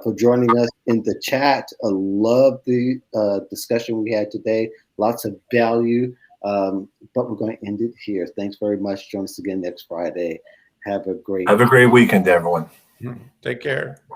for joining us in the chat. I love the discussion we had today. Lots of value. But we're going to end it here. Thanks very much. Join us again next Friday. Have a great weekend, everyone. Take care.